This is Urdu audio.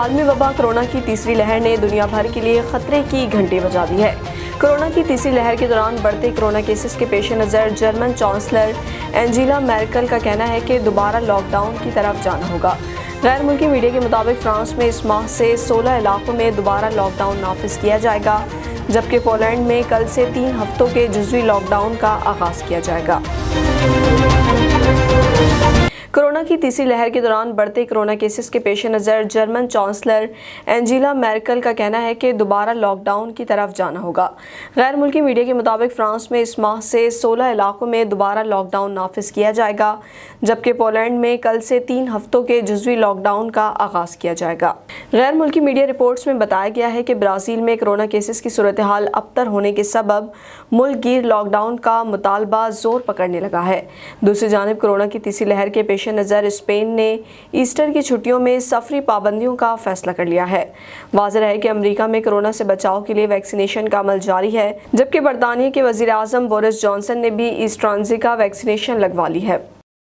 عالمی وبا کورونا کی تیسری لہر نے دنیا بھر کے لیے خطرے کی گھنٹی بجا دی ہے۔ کورونا کی تیسری لہر کے دوران بڑھتے کورونا کیسز کے پیش نظر جرمن چانسلر اینجیلا میرکل کا کہنا ہے کہ دوبارہ لاک ڈاؤن کی طرف جانا ہوگا۔ غیر ملکی میڈیا کے مطابق فرانس میں اس ماہ سے 16 علاقوں میں دوبارہ لاک ڈاؤن نافذ کیا جائے گا، جبکہ پولینڈ میں کل سے 3 ہفتوں کے جزوی لاک ڈاؤن کا آغاز کیا جائے گا۔ کورونا کی تیسری لہر کے دوران بڑھتے کورونا کیسز کے پیش نظر جرمن چانسلر اینجیلا میرکل کا کہنا ہے کہ دوبارہ لاک ڈاؤن کی طرف جانا ہوگا۔ غیر ملکی میڈیا کے مطابق فرانس میں اس ماہ سے 16 علاقوں میں دوبارہ لاک ڈاؤن نافذ کیا جائے گا، جبکہ پولینڈ میں کل سے 3 ہفتوں کے جزوی لاک ڈاؤن کا آغاز کیا جائے گا۔ غیر ملکی میڈیا رپورٹس میں بتایا گیا ہے کہ برازیل میں کورونا کیسز کی صورتحال ابتر ہونے کے سبب ملک گیر لاک ڈاؤن کا مطالبہ زور پکڑنے لگا ہے۔ دوسری جانب کورونا کی تیسری لہر کے پیش نظر اسپین نے ایسٹر کی چھٹیوں میں سفری پابندیوں کا فیصلہ کر لیا ہے۔ واضح ہے کہ امریکہ میں کورونا سے بچاؤ کے لیے ویکسینیشن کا عمل جاری ہے، جبکہ برطانیہ کے وزیر اعظم بورس جانسن نے بھی ایسٹرازینیکا ویکسینیشن لگوا لی ہے۔